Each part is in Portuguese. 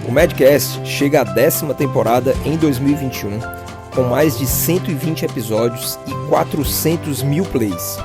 O Medcast chega à 10ª temporada em 2021, com mais de 120 episódios e 400 mil plays.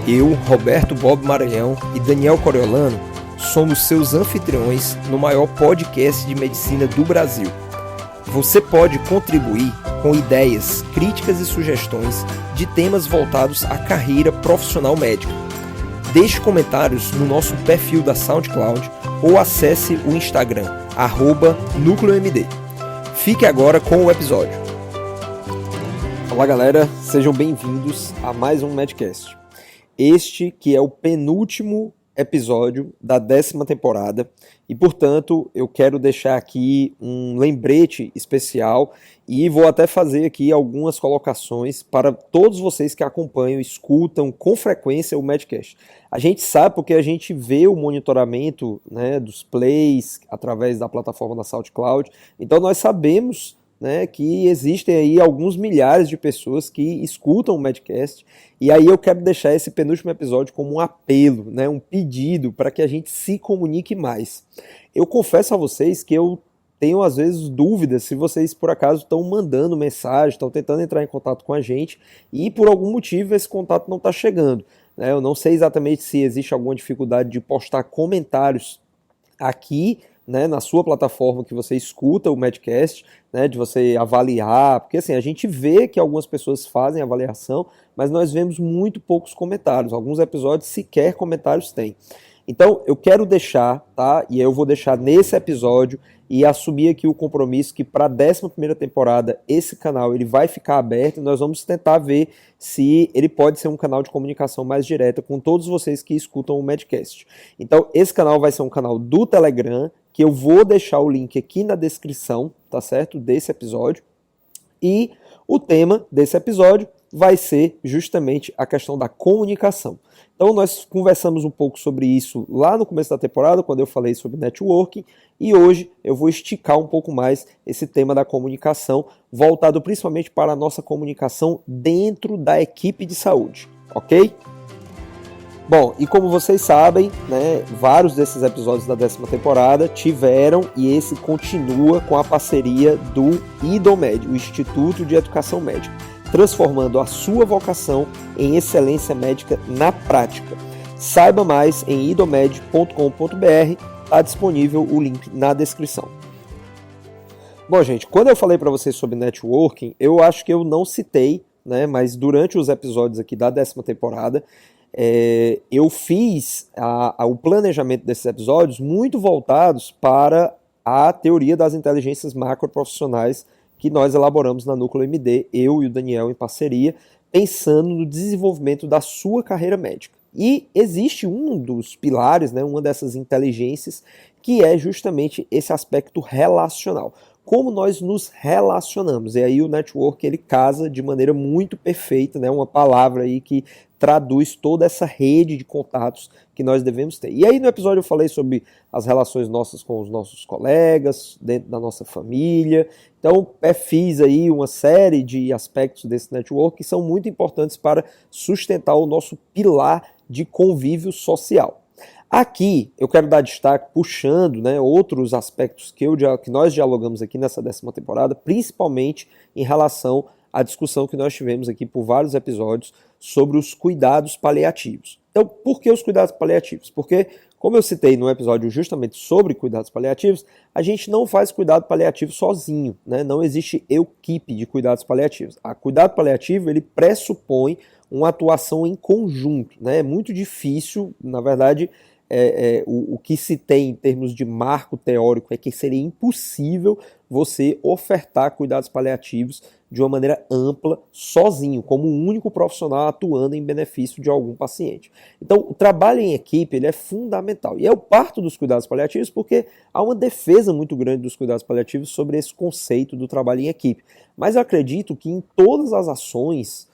Eu, Roberto Bob Maranhão e Daniel Coriolano somos seus anfitriões no maior podcast de medicina do Brasil. Você pode contribuir com ideias, críticas e sugestões de temas voltados à carreira profissional médica. Deixe comentários no nosso perfil da SoundCloud ou acesse o Instagram, @NúcleoMD. Fique agora com o episódio. Olá galera, sejam bem-vindos a mais um Medcast. Este que é o penúltimo episódio da 10ª temporada e, portanto, eu quero deixar aqui um lembrete especial e vou até fazer aqui algumas colocações para todos vocês que acompanham, escutam com frequência o Medcast. A gente sabe porque a gente vê o monitoramento, né, dos plays através da plataforma da SoundCloud, então nós sabemos, né, que existem aí alguns milhares de pessoas que escutam o Medcast, e aí eu quero deixar esse penúltimo episódio como um apelo, né, um pedido para que a gente se comunique mais. Eu confesso a vocês que eu tenho às vezes dúvidas se vocês por acaso estão mandando mensagem, estão tentando entrar em contato com a gente e por algum motivo esse contato não está chegando, né? Eu não sei exatamente se existe alguma dificuldade de postar comentários aqui, né, na sua plataforma que você escuta o Medcast, né, de você avaliar, porque assim, a gente vê que algumas pessoas fazem avaliação, mas nós vemos muito poucos comentários, alguns episódios sequer comentários têm. Então eu quero deixar, tá, e eu vou deixar nesse episódio e assumir aqui o compromisso que para a 11ª temporada esse canal ele vai ficar aberto e nós vamos tentar ver se ele pode ser um canal de comunicação mais direta com todos vocês que escutam o Medcast. Então esse canal vai ser um canal do Telegram, que eu vou deixar o link aqui na descrição, tá certo, desse episódio, e o tema desse episódio vai ser justamente a questão da comunicação. Então nós conversamos um pouco sobre isso lá no começo da temporada, quando eu falei sobre networking, e hoje eu vou esticar um pouco mais esse tema da comunicação, voltado principalmente para a nossa comunicação dentro da equipe de saúde, ok? Bom, e como vocês sabem, né, vários desses episódios da 10ª temporada tiveram, e esse continua com a parceria do IDOMED, o Instituto de Educação Médica, transformando a sua vocação em excelência médica na prática. Saiba mais em idomed.com.br, está disponível o link na descrição. Bom, gente, quando eu falei para vocês sobre networking, eu acho que eu não citei, né, mas durante os episódios aqui da 10ª temporada, eu fiz o planejamento desses episódios muito voltados para a teoria das inteligências macroprofissionais que nós elaboramos na Núcleo MD, eu e o Daniel em parceria, pensando no desenvolvimento da sua carreira médica. E existe um dos pilares, né, uma dessas inteligências, que é justamente esse aspecto relacional. Como nós nos relacionamos. E aí o network ele casa de maneira muito perfeita, né, uma palavra aí que traduz toda essa rede de contatos que nós devemos ter. E aí no episódio eu falei sobre as relações nossas com os nossos colegas, dentro da nossa família. Então fiz aí uma série de aspectos desse network que são muito importantes para sustentar o nosso pilar de convívio social. Aqui eu quero dar destaque puxando, né, outros aspectos que nós dialogamos aqui nessa 10ª temporada, principalmente em relação à discussão que nós tivemos aqui por vários episódios sobre os cuidados paliativos. Então, por que os cuidados paliativos? Porque, como eu citei no episódio justamente sobre cuidados paliativos, a gente não faz cuidado paliativo sozinho, né? Não existe equipe de cuidados paliativos. A cuidado paliativo ele pressupõe uma atuação em conjunto, né? É muito difícil, na verdade, o que se tem em termos de marco teórico é que seria impossível você ofertar cuidados paliativos de uma maneira ampla, sozinho, como um único profissional atuando em benefício de algum paciente. Então, o trabalho em equipe ele é fundamental. E eu parto dos cuidados paliativos porque há uma defesa muito grande dos cuidados paliativos sobre esse conceito do trabalho em equipe. Mas eu acredito que em todas as ações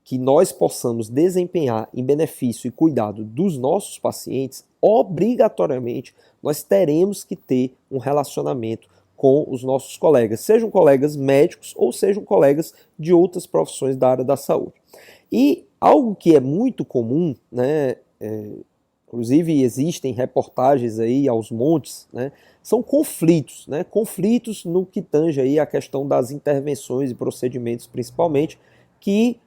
que nós possamos desempenhar em benefício e cuidado dos nossos pacientes, obrigatoriamente nós teremos que ter um relacionamento com os nossos colegas, sejam colegas médicos ou sejam colegas de outras profissões da área da saúde. E algo que é muito comum, né, inclusive existem reportagens aí aos montes, né, são conflitos, né, conflitos no que tange aí a questão das intervenções e procedimentos principalmente, que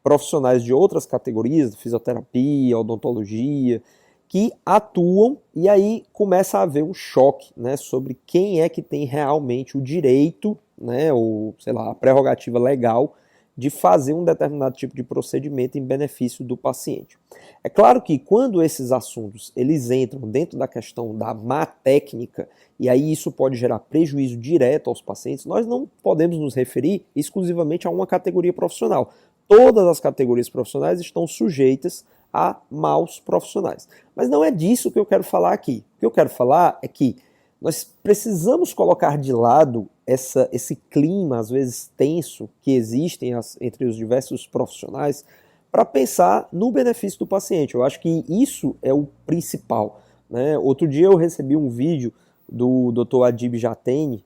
profissionais de outras categorias, fisioterapia, odontologia, que atuam e aí começa a haver um choque, né, sobre quem é que tem realmente o direito, né, ou sei lá, a prerrogativa legal de fazer um determinado tipo de procedimento em benefício do paciente. É claro que quando esses assuntos eles entram dentro da questão da má técnica, e aí isso pode gerar prejuízo direto aos pacientes, nós não podemos nos referir exclusivamente a uma categoria profissional. Todas as categorias profissionais estão sujeitas a maus profissionais. Mas não é disso que eu quero falar aqui. O que eu quero falar é que nós precisamos colocar de lado esse clima, às vezes tenso, que existem entre os diversos profissionais, para pensar no benefício do paciente. Eu acho que isso é o principal, né? Outro dia eu recebi um vídeo do Dr. Adib Jatene,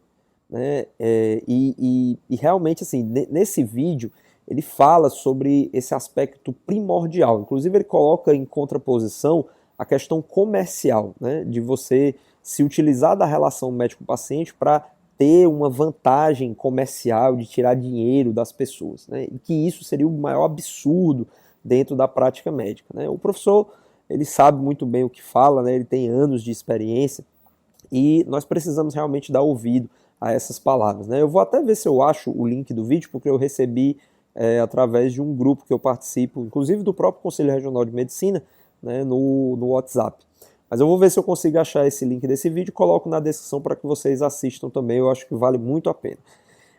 né? E realmente, assim, nesse vídeo, ele fala sobre esse aspecto primordial. Inclusive, ele coloca em contraposição a questão comercial, né? De você se utilizar da relação médico-paciente para ter uma vantagem comercial de tirar dinheiro das pessoas, né? E que isso seria o maior absurdo dentro da prática médica, né? O professor, ele sabe muito bem o que fala, né? Ele tem anos de experiência e nós precisamos realmente dar ouvido a essas palavras, né? Eu vou até ver se eu acho o link do vídeo, porque eu recebi através de um grupo que eu participo, inclusive do próprio Conselho Regional de Medicina, né, no WhatsApp. Mas eu vou ver se eu consigo achar esse link desse vídeo e coloco na descrição para que vocês assistam também, eu acho que vale muito a pena.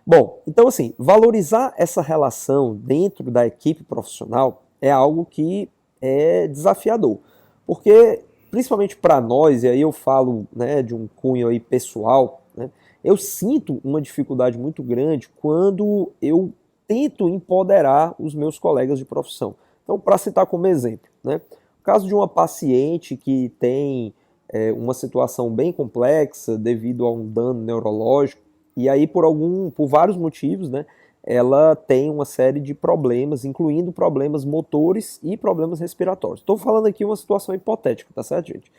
Bom, então assim, valorizar essa relação dentro da equipe profissional é algo que é desafiador, porque principalmente para nós, e aí eu falo, né, de um cunho aí pessoal, né, eu sinto uma dificuldade muito grande quando eu tento empoderar os meus colegas de profissão. Então, para citar como exemplo, né, o caso de uma paciente que tem uma situação bem complexa devido a um dano neurológico, e aí por vários motivos, né, ela tem uma série de problemas, incluindo problemas motores e problemas respiratórios. Estou falando aqui uma situação hipotética, tá certo, gente?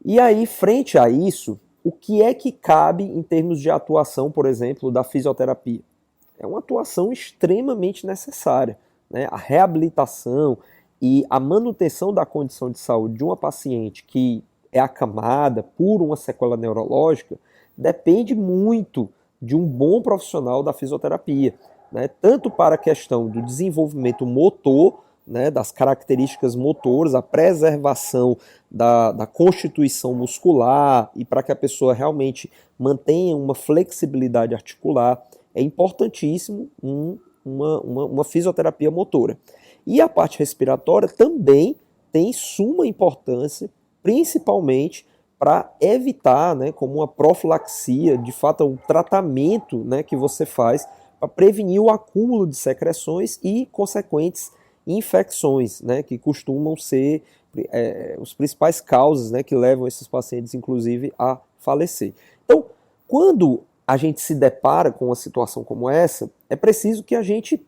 E aí, frente a isso, o que é que cabe em termos de atuação, por exemplo, da fisioterapia? É uma atuação extremamente necessária, né? A reabilitação e a manutenção da condição de saúde de uma paciente que é acamada por uma sequela neurológica depende muito de um bom profissional da fisioterapia, né? Tanto para a questão do desenvolvimento motor, né, das características motoras, a preservação da constituição muscular e para que a pessoa realmente mantenha uma flexibilidade articular, é importantíssimo uma fisioterapia motora. E a parte respiratória também tem suma importância, principalmente para evitar, né, como uma profilaxia, de fato um tratamento, né, que você faz para prevenir o acúmulo de secreções e consequentes infecções, né, que costumam ser os principais causas, né, que levam esses pacientes, inclusive, a falecer. Então, quando a gente se depara com uma situação como essa, é preciso que a gente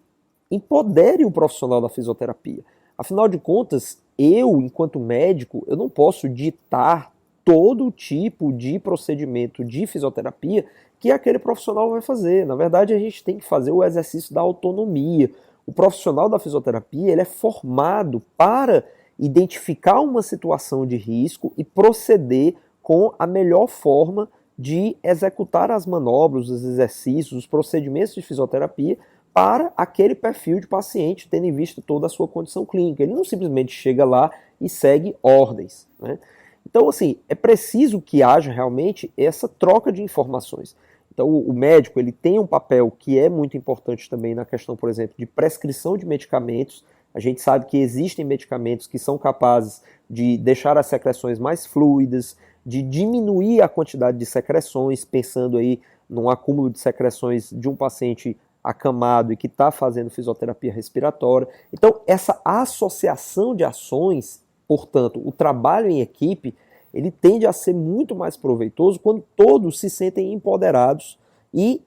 empodere o profissional da fisioterapia. Afinal de contas, eu, enquanto médico, eu não posso ditar todo tipo de procedimento de fisioterapia que aquele profissional vai fazer. Na verdade, a gente tem que fazer o exercício da autonomia. O profissional da fisioterapia, ele é formado para identificar uma situação de risco e proceder com a melhor forma de executar as manobras, os exercícios, os procedimentos de fisioterapia para aquele perfil de paciente, tendo em vista toda a sua condição clínica. Ele não simplesmente chega lá e segue ordens, né? Então, assim, é preciso que haja realmente essa troca de informações. Então, o médico, ele tem um papel que é muito importante também na questão, por exemplo, de prescrição de medicamentos. A gente sabe que existem medicamentos que são capazes de deixar as secreções mais fluidas, de diminuir a quantidade de secreções, pensando aí num acúmulo de secreções de um paciente acamado e que está fazendo fisioterapia respiratória. Então, essa associação de ações, portanto, o trabalho em equipe, ele tende a ser muito mais proveitoso quando todos se sentem empoderados e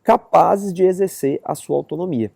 capazes de exercer a sua autonomia.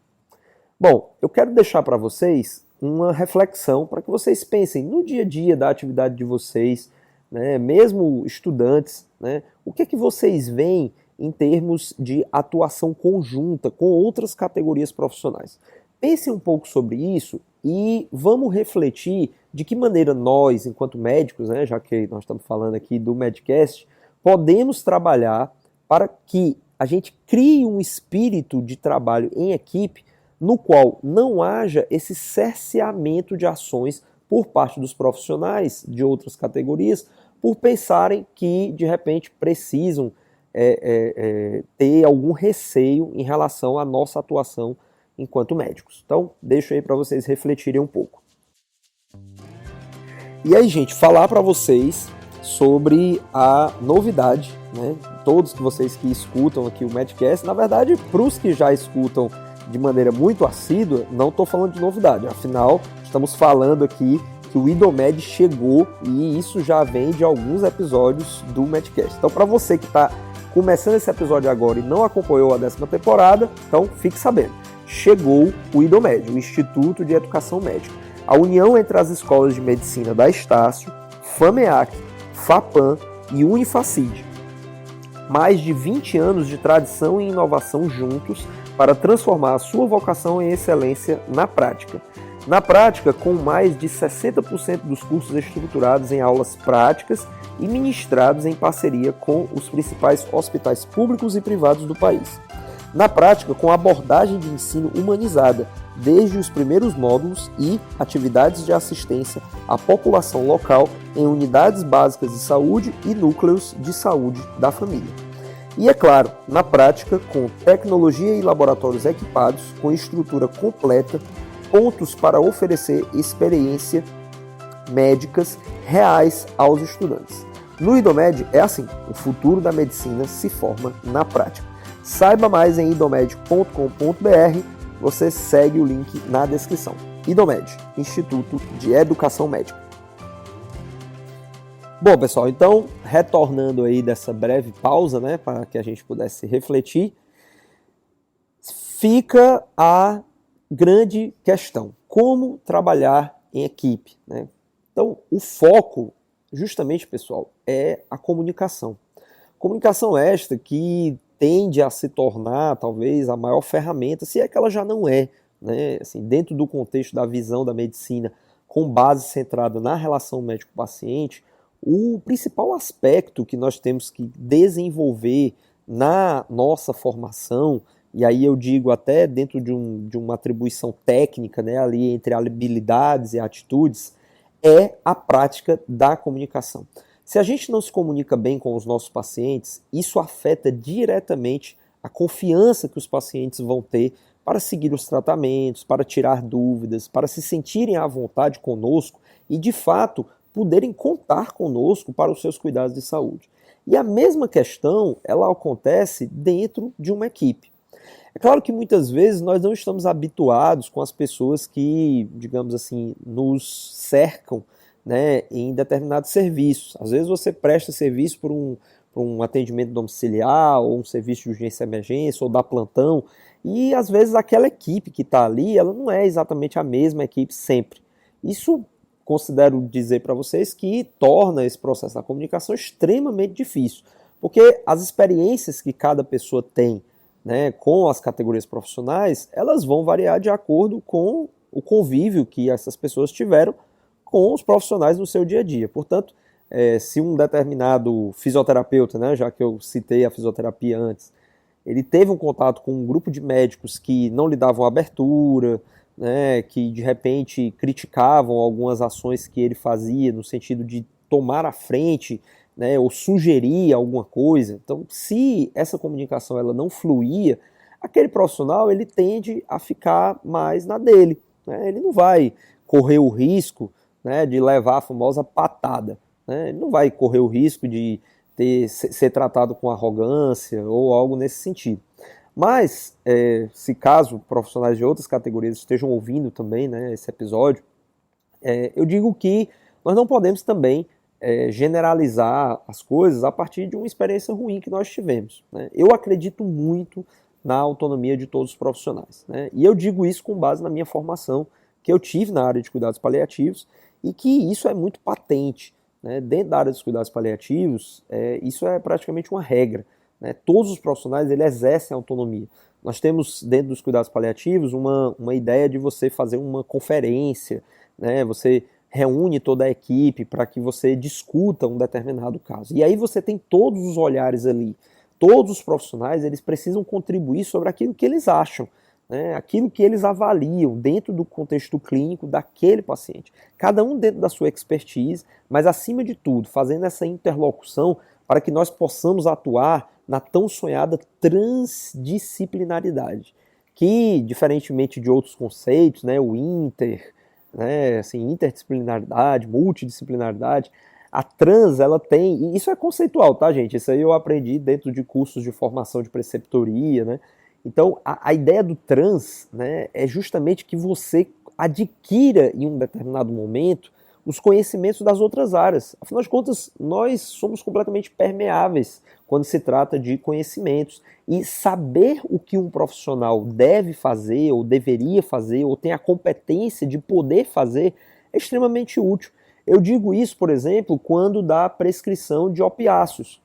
Bom, eu quero deixar para vocês uma reflexão para que vocês pensem no dia a dia da atividade de vocês, né, mesmo estudantes, né, o que é que vocês veem em termos de atuação conjunta com outras categorias profissionais. Pensem um pouco sobre isso e vamos refletir de que maneira nós, enquanto médicos, né, já que nós estamos falando aqui do Medcast, podemos trabalhar para que a gente crie um espírito de trabalho em equipe no qual não haja esse cerceamento de ações por parte dos profissionais de outras categorias, por pensarem que, de repente, precisam ter algum receio em relação à nossa atuação enquanto médicos. Então, deixo aí para vocês refletirem um pouco. E aí, gente, falar para vocês sobre a novidade, né? Todos que vocês que escutam aqui o Medcast, na verdade, para os que já escutam de maneira muito assídua, não estou falando de novidade. Afinal, estamos falando aqui que o IDOMED chegou e isso já vem de alguns episódios do Medcast. Então, para você que está começando esse episódio agora e não acompanhou a 10ª temporada, então fique sabendo. Chegou o IDOMED, o Instituto de Educação Médica. A união entre as escolas de medicina da Estácio, FAMEAC, FAPAM e Unifacid. Mais de 20 anos de tradição e inovação juntos para transformar a sua vocação em excelência na prática. Na prática, com mais de 60% dos cursos estruturados em aulas práticas e ministrados em parceria com os principais hospitais públicos e privados do país. Na prática, com abordagem de ensino humanizada, desde os primeiros módulos e atividades de assistência à população local em unidades básicas de saúde e núcleos de saúde da família. E, é claro, na prática, com tecnologia e laboratórios equipados, com estrutura completa, pontos para oferecer experiência médicas reais aos estudantes. No IDOMED é assim, o futuro da medicina se forma na prática. Saiba mais em idomed.com.br, você segue o link na descrição. IDOMED, Instituto de Educação Médica. Bom, pessoal, então, retornando aí dessa breve pausa, né, para que a gente pudesse refletir, fica a grande questão, como trabalhar em equipe, né? Então, o foco, justamente, pessoal, é a comunicação. Comunicação esta que tende a se tornar, talvez, a maior ferramenta, se é que ela já não é, né? Assim, dentro do contexto da visão da medicina, com base centrada na relação médico-paciente, o principal aspecto que nós temos que desenvolver na nossa formação, e aí eu digo até dentro de uma atribuição técnica, né, ali entre habilidades e atitudes, é a prática da comunicação. Se a gente não se comunica bem com os nossos pacientes, isso afeta diretamente a confiança que os pacientes vão ter para seguir os tratamentos, para tirar dúvidas, para se sentirem à vontade conosco e, de fato, poderem contar conosco para os seus cuidados de saúde. E a mesma questão, ela acontece dentro de uma equipe. É claro que muitas vezes nós não estamos habituados com as pessoas que, digamos assim, nos cercam, né, em determinados serviços. Às vezes você presta serviço por um atendimento domiciliar, ou um serviço de urgência e emergência, ou dá plantão, e às vezes aquela equipe que está ali, ela não é exatamente a mesma equipe sempre. Isso considero dizer para vocês que torna esse processo da comunicação extremamente difícil, porque as experiências que cada pessoa tem, né, com as categorias profissionais, elas vão variar de acordo com o convívio que essas pessoas tiveram com os profissionais no seu dia a dia. Portanto, se um determinado fisioterapeuta, né, já que eu citei a fisioterapia antes, ele teve um contato com um grupo de médicos que não lhe davam abertura, né, que de repente criticavam algumas ações que ele fazia no sentido de tomar a frente, né, ou sugerir alguma coisa. Então, se essa comunicação ela não fluía, aquele profissional ele tende a ficar mais na dele, né? Ele não vai correr o risco, né, de levar a famosa patada, né? Ele não vai correr o risco de ser tratado com arrogância ou algo nesse sentido. Mas, se caso profissionais de outras categorias estejam ouvindo também, né, esse episódio, eu digo que nós não podemos também generalizar as coisas a partir de uma experiência ruim que nós tivemos, né? Eu acredito muito na autonomia de todos os profissionais, né? E eu digo isso com base na minha formação que eu tive na área de cuidados paliativos e que isso é muito patente, né? Dentro da área dos cuidados paliativos, isso é praticamente uma regra, né? Todos os profissionais eles exercem autonomia. Nós temos dentro dos cuidados paliativos uma ideia de você fazer uma conferência, né? Você reúne toda a equipe para que você discuta um determinado caso. E aí você tem todos os olhares ali. Todos os profissionais eles precisam contribuir sobre aquilo que eles acham, né? Aquilo que eles avaliam dentro do contexto clínico daquele paciente. Cada um dentro da sua expertise, mas acima de tudo, fazendo essa interlocução para que nós possamos atuar na tão sonhada transdisciplinaridade, que, diferentemente de outros conceitos, né, o né, assim, interdisciplinaridade, multidisciplinaridade, a trans, ela tem, e isso é conceitual, tá, gente? Isso aí eu aprendi dentro de cursos de formação de preceptoria, né? Então, a ideia do trans, né, é justamente que você adquira em um determinado momento os conhecimentos das outras áreas. Afinal de contas, nós somos completamente permeáveis quando se trata de conhecimentos. E saber o que um profissional deve fazer, ou deveria fazer, ou tem a competência de poder fazer, é extremamente útil. Eu digo isso, por exemplo, quando dá prescrição de opiáceos.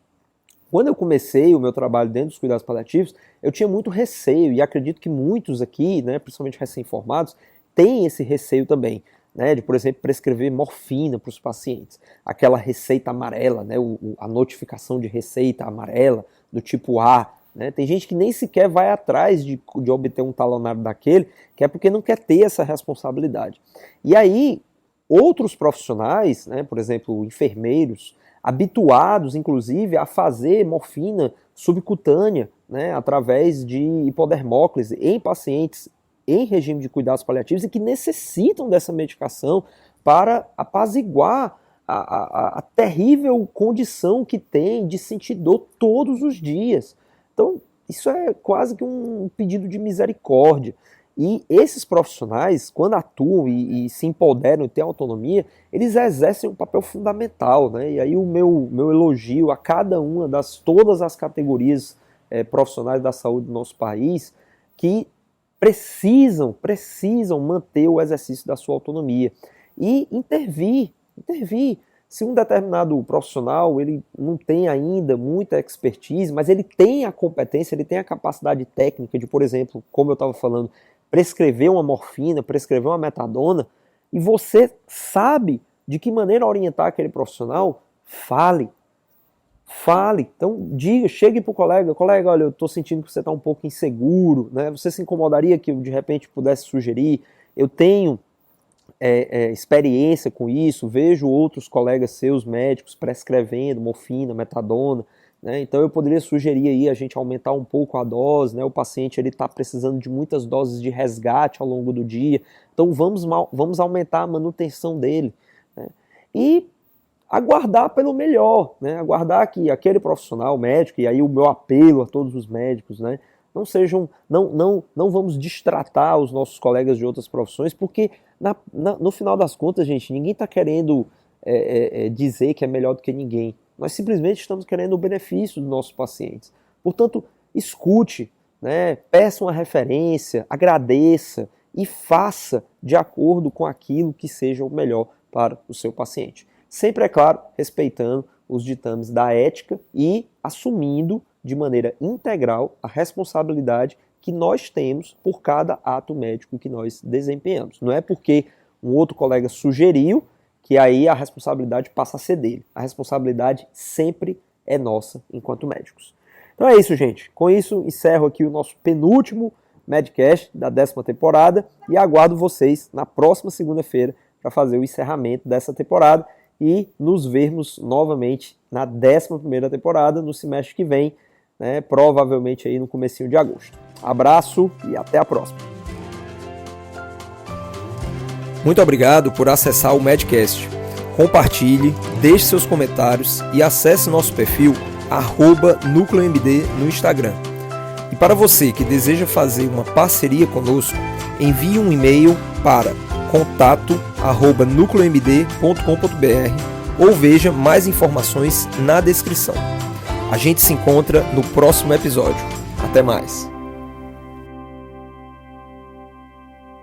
Quando eu comecei o meu trabalho dentro dos cuidados paliativos, eu tinha muito receio, e acredito que muitos aqui, né, principalmente recém-formados, têm esse receio também, né, de, por exemplo, prescrever morfina para os pacientes. Aquela receita amarela, né, a notificação de receita amarela, do tipo A. Né, tem gente que nem sequer vai atrás de obter um talonário daquele, que é porque não quer ter essa responsabilidade. E aí, outros profissionais, né, por exemplo, enfermeiros, habituados, inclusive, a fazer morfina subcutânea, né, através de hipodermóclise em pacientes em regime de cuidados paliativos e que necessitam dessa medicação para apaziguar a terrível condição que tem de sentir dor todos os dias. Então, isso é quase que um pedido de misericórdia. E esses profissionais, quando atuam e se empoderam e têm autonomia, eles exercem um papel fundamental, né? E aí o meu elogio a cada uma todas as categorias profissionais da saúde do nosso país, que precisam manter o exercício da sua autonomia e intervir. Se um determinado profissional ele não tem ainda muita expertise, mas ele tem a competência, ele tem a capacidade técnica de, por exemplo, como eu estava falando, prescrever uma morfina, prescrever uma metadona, e você sabe de que maneira orientar aquele profissional, fale. Então diga, chegue para o colega, olha, eu estou sentindo que você está um pouco inseguro, né? Você se incomodaria que eu de repente pudesse sugerir? Eu tenho experiência com isso, vejo outros colegas seus médicos prescrevendo morfina, metadona, né? Então eu poderia sugerir aí a gente aumentar um pouco a dose, né? O paciente está precisando de muitas doses de resgate ao longo do dia, então vamos aumentar a manutenção dele, né? E aguardar pelo melhor, né? Aguardar que aquele profissional médico, e aí o meu apelo a todos os médicos, né? Não vamos distratar os nossos colegas de outras profissões, porque no final das contas, gente, ninguém está querendo dizer que é melhor do que ninguém. Nós simplesmente estamos querendo o benefício dos nossos pacientes. Portanto, escute, né? Peça uma referência, agradeça e faça de acordo com aquilo que seja o melhor para o seu paciente. Sempre, é claro, respeitando os ditames da ética e assumindo de maneira integral a responsabilidade que nós temos por cada ato médico que nós desempenhamos. Não é porque um outro colega sugeriu que aí a responsabilidade passa a ser dele. A responsabilidade sempre é nossa enquanto médicos. Então é isso, gente. Com isso, encerro aqui o nosso penúltimo Medcast da 10ª temporada e aguardo vocês na próxima segunda-feira para fazer o encerramento dessa temporada e nos vermos novamente na 11ª temporada, no semestre que vem, né, provavelmente aí no comecinho de agosto. Abraço e até a próxima. Muito obrigado por acessar o Medcast. Compartilhe, deixe seus comentários e acesse nosso perfil @NúcleoMD no Instagram. E para você que deseja fazer uma parceria conosco, envie um e-mail para contato@nucleomd.com.br ou veja mais informações na descrição. A gente se encontra no próximo episódio. Até mais!